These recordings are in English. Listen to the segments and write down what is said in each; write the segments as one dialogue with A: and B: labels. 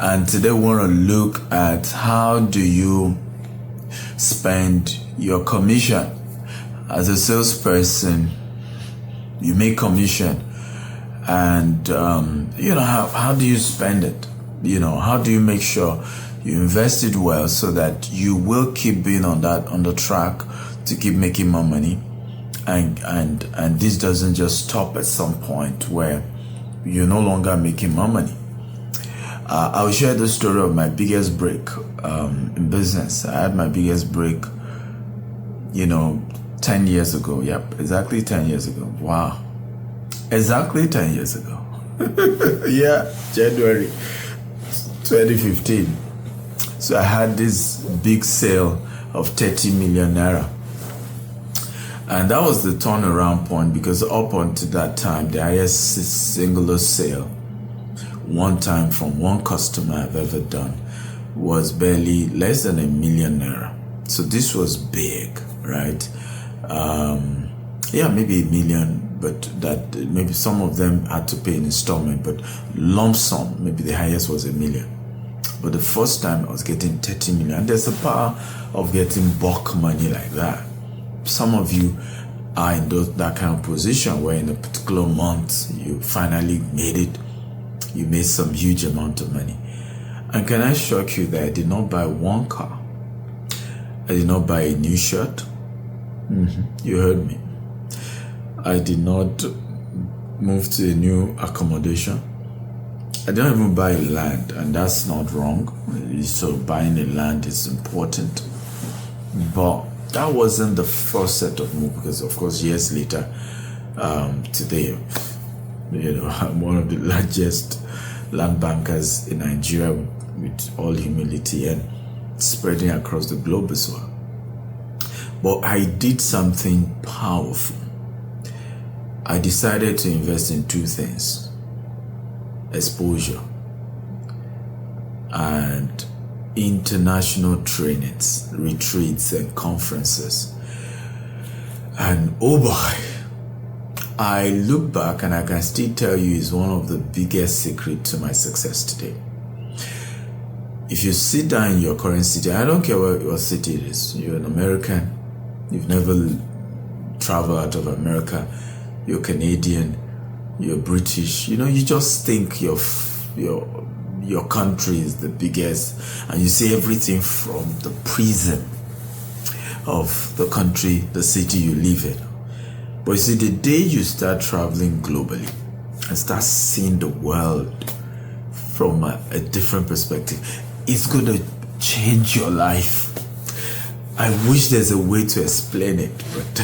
A: And today we want to look at how do you spend your commission. As a salesperson, you make commission, and how do you spend it? How do you make sure you invest it well so that you will keep being on the track to keep making more money, and this doesn't just stop at some point where you're no longer making more money. I'll share the story of my biggest break in business. I had my biggest break 10 years ago. Yep, exactly 10 years ago. Wow, exactly 10 years ago. Yeah, January 2015. So I had this big sale of 30 million naira. And that was the turnaround point, because up until that time, the highest singular sale one time from one customer I've ever done was barely less than $1 million naira. So this was big, right? Maybe $1 million, but that maybe some of them had to pay an installment, but lump sum, maybe the highest was $1 million. But the first time I was getting 30 million. And there's a power of getting bulk money like that. Some of you are in that kind of position where in a particular month you finally made it. You made some huge amount of money. And can I shock you that I did not buy one car? I did not buy a new shirt. You heard me. I did not move to a new accommodation. I didn't even buy land, and that's not wrong. So buying a land is important. But that wasn't the first set of moves, because of course years later, today, I'm one of the largest land bankers in Nigeria, with all humility, and spreading across the globe as well. But I did something powerful. I decided to invest in two things: exposure and international trainings, retreats and conferences. And oh boy, I look back and I can still tell you it's one of the biggest secrets to my success today. If you sit down in your current city, I don't care what city it is, you're an American, you've never traveled out of America, you're Canadian, you're British, you just think your country is the biggest, and you see everything from the prism of the country, the city you live in. But you see, the day you start traveling globally and start seeing the world from a different perspective, it's going to change your life. I wish there's a way to explain it, but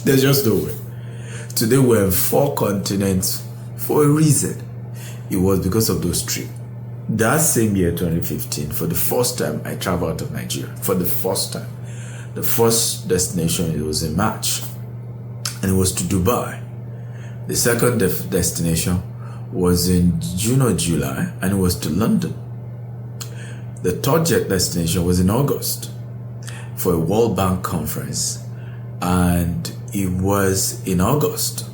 A: there's just no way. Today we're in 4 continents for a reason. It was because of those trips. That same year, 2015, for the first time, I traveled out of Nigeria. For the first time. The first destination, it was in March, and it was to Dubai. The second destination was in June or July, and it was to London. The third destination was in August for a World Bank conference, and it was in August.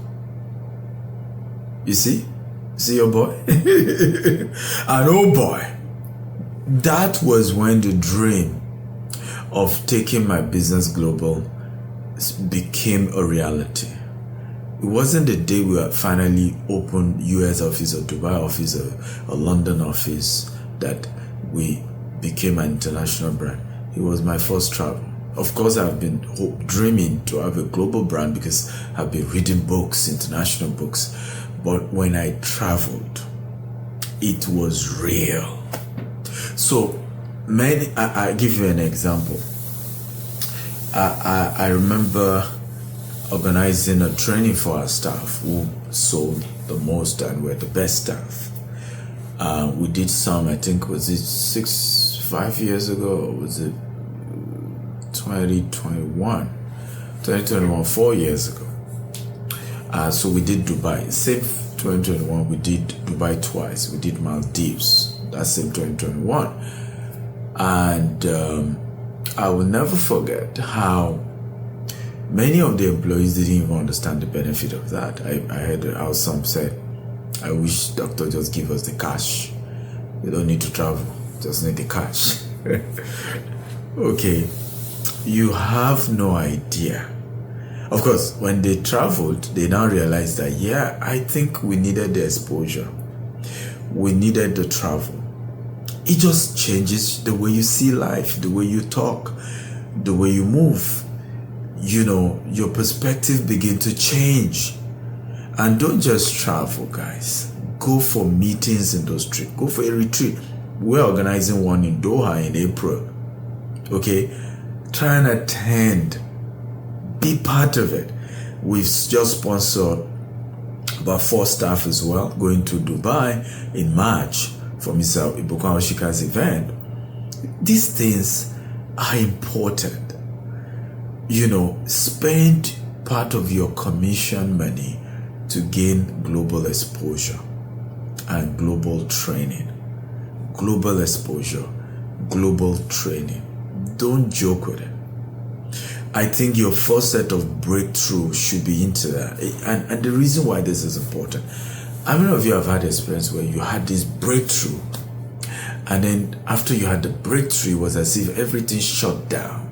A: You see your boy? And oh boy, that was when the dream of taking my business global became a reality. It wasn't the day we had finally opened US office or Dubai office or London office that we became an international brand. It was my first travel. Of course, I've been dreaming to have a global brand because I've been reading books, international books. But when I traveled, it was real. So I give you an example. I remember organizing a training for our staff who sold the most and were the best staff. We did some, I think, was it 5 years ago, or was it 2021, 4 years ago. So we did Dubai. Same 2021, we did Dubai twice. We did Maldives. That same 2021. And I will never forget how many of the employees didn't even understand the benefit of that. I heard how some said, I wish doctor just give us the cash. We don't need to travel, just need the cash. Okay, you have no idea. Of course, when they traveled, they now realized that, yeah, I think we needed the exposure. We needed the travel. It just changes the way you see life, the way you talk, the way you move. You know, your perspective begin to change. And don't just travel, guys. Go for meetings in those trips. Go for a retreat. We're organizing one in Doha in April. Okay? Try and attend. Be part of it. We've just sponsored about 4 staff as well going to Dubai in March for Mr. Ibuka Oshika's event. These things are important. You know, spend part of your commission money to gain global exposure and global training. Global exposure, global training. Don't joke with it. I think your first set of breakthrough should be into that. And the reason why this is important, how many of you have had experience where you had this breakthrough, and then after you had the breakthrough, it was as if everything shut down?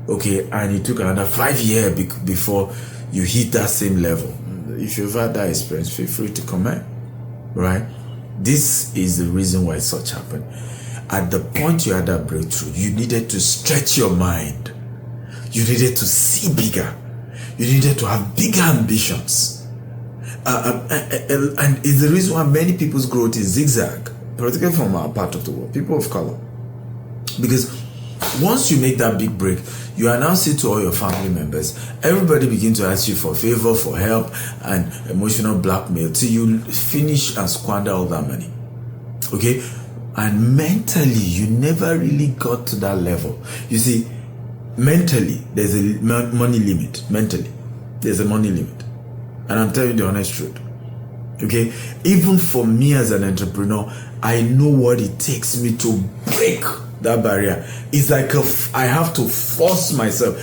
A: Okay, and it took another 5 years before you hit that same level. If you've had that experience, feel free to comment, right? This is the reason why such happened. At the point you had that breakthrough, you needed to stretch your mind. You needed to see bigger. You needed to have bigger ambitions. And it's the reason why many people's growth is zigzag, particularly from our part of the world, people of color. Because once you make that big break, you announce it to all your family members. Everybody begin to ask you for favor, for help, and emotional blackmail till you finish and squander all that money. Okay? And mentally, you never really got to that level. You see, mentally, there's a money limit. Mentally, there's a money limit. And I'm telling you the honest truth. Okay? Even for me as an entrepreneur, I know what it takes me to break that barrier. It's like I have to force myself.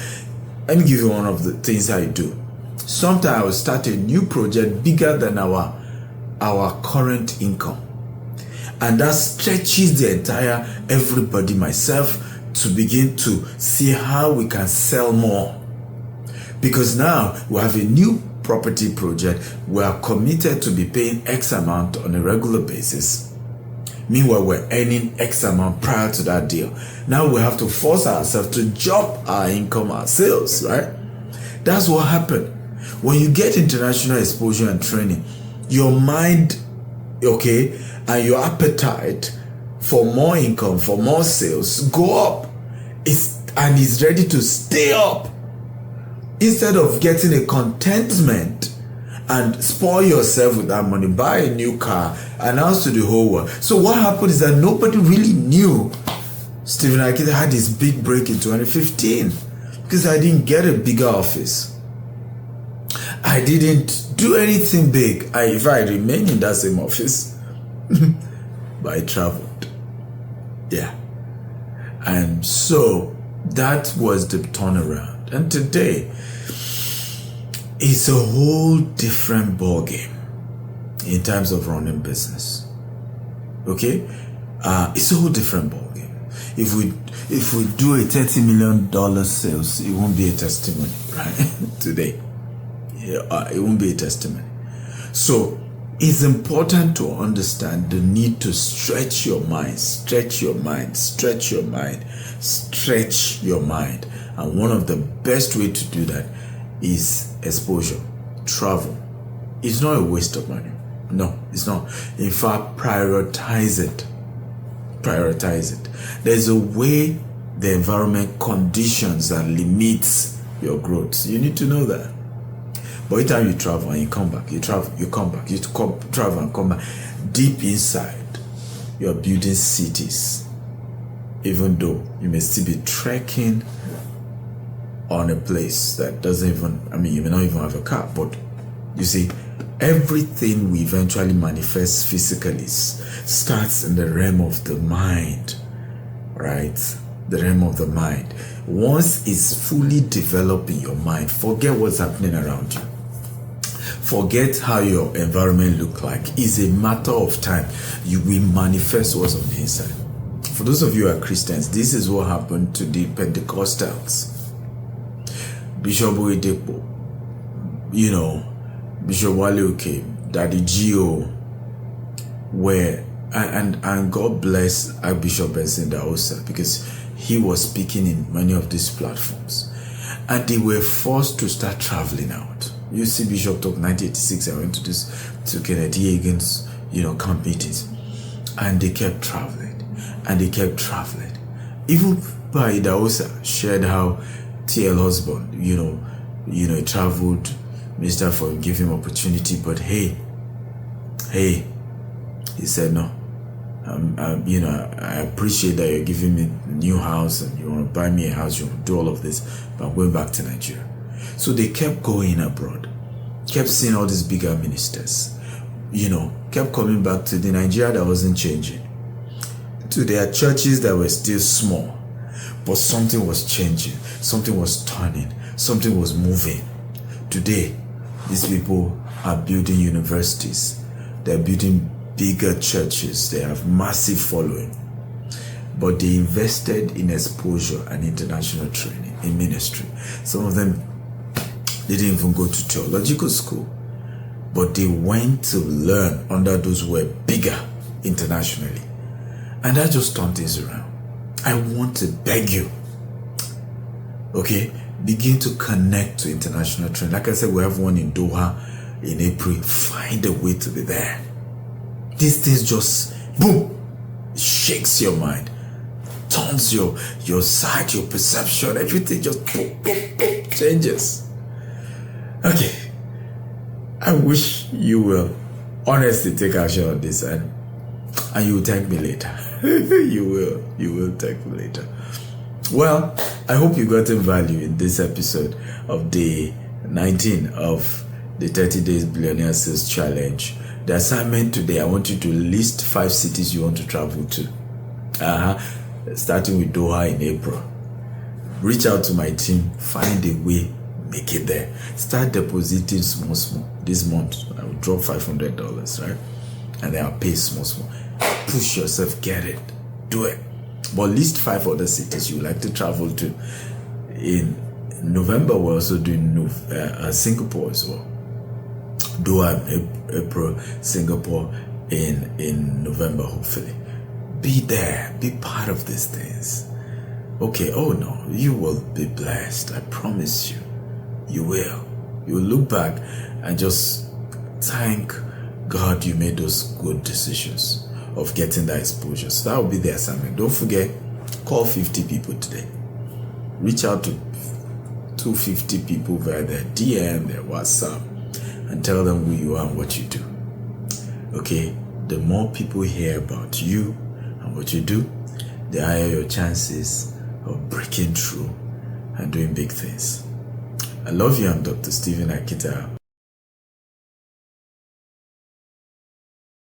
A: Let me give you one of the things I do. Sometimes I will start a new project bigger than our current income. And that stretches the entire everybody, myself, to begin to see how we can sell more. Because now we have a new property project. We are committed to be paying X amount on a regular basis. Meanwhile, we're earning X amount prior to that deal. Now we have to force ourselves to jump our income, our sales, right? That's what happened. When you get international exposure and training, your mind, okay, and your appetite for more income, for more sales, go up. And it's ready to stay up. Instead of getting a contentment and spoil yourself with that money, buy a new car, announce to the whole world. So what happened is that nobody really knew Stephen Akita had his big break in 2015 because I didn't get a bigger office. I didn't do anything big. If I remained in that same office, but I traveled. Yeah. And so that was the turnaround. And today, it's a whole different ballgame in terms of running business. Okay? It's a whole different ballgame. If we do a $30 million sales, it won't be a testimony, right? Today. It won't be a testimony. So it's important to understand the need to stretch your mind, stretch your mind, stretch your mind, stretch your mind. And one of the best way to do that is exposure, travel. It's not a waste of money. No, it's not. In fact, prioritize it. Prioritize it. There's a way the environment conditions and limits your growth. You need to know that. But every time you travel and you come back, you travel, you come back, you travel and come back, deep inside, you're building cities. Even though you may still be trekking on a place that doesn't even, you may not even have a car, but you see, everything we eventually manifest physically starts in the realm of the mind, right? The realm of the mind. Once it's fully developed in your mind, forget what's happening around you. Forget how your environment look like. It's a matter of time. You will manifest what's on the inside. For those of you who are Christians, this is what happened to the Pentecostals. Bishop Oyedepo, Bishop Wale came, Daddy Gio, and God bless Archbishop Benson Daosa, because he was speaking in many of these platforms, and they were forced to start traveling out. You see, Bishop Talk 1986. I went to Kennedy Hagin's camp meetings, and they kept traveling, and they kept traveling. Even by Daosa shared how T.L. Husband, he traveled, Minister for him, give him opportunity, but hey, he said no. I appreciate that you're giving me a new house and you want to buy me a house, you want to do all of this, but I'm going back to Nigeria. So they kept going abroad, kept seeing all these bigger ministers, kept coming back to the Nigeria that wasn't changing, to their churches that were still small, but something was changing, something was turning, something was moving. Today, these people are building universities, they're building bigger churches, they have massive following, but they invested in exposure and international training, in ministry. Some of them didn't even go to theological school, but they went to learn under those who were bigger internationally, and that just turned things around. I want to beg you, okay, begin to connect to international training. Like I said, we have one in Doha in April. Find a way to be there. These things just, boom, shakes your mind, turns your sight, your perception, everything just boom, boom, boom, changes. Okay, I wish you will honestly take action on this, and you will thank me later. You will thank me later. Well, I hope you got value in this episode of day 19 of the 30 Days Billionaire Sales Challenge. The assignment today, I want you to list 5 cities you want to travel to. Starting with Doha in April. Reach out to my team, find a way, make it there. Start depositing small. This month, I will drop $500, right? And then I'll pay small. Push yourself, get it, do it. But list 5 other cities you would like to travel to. In November, we're also doing Singapore as well. Doha in April, Singapore in November, hopefully. Be there, be part of these things. Okay, oh no, you will be blessed. I promise you. You will. You will look back and just thank God you made those good decisions of getting that exposure. So that will be the assignment. Don't forget, call 50 people today. Reach out to 250 people via their DM, their WhatsApp, and tell them who you are and what you do. Okay, the more people hear about you and what you do, the higher your chances of breaking through and doing big things. I love you. I'm Dr. Stephen AKINTAYO.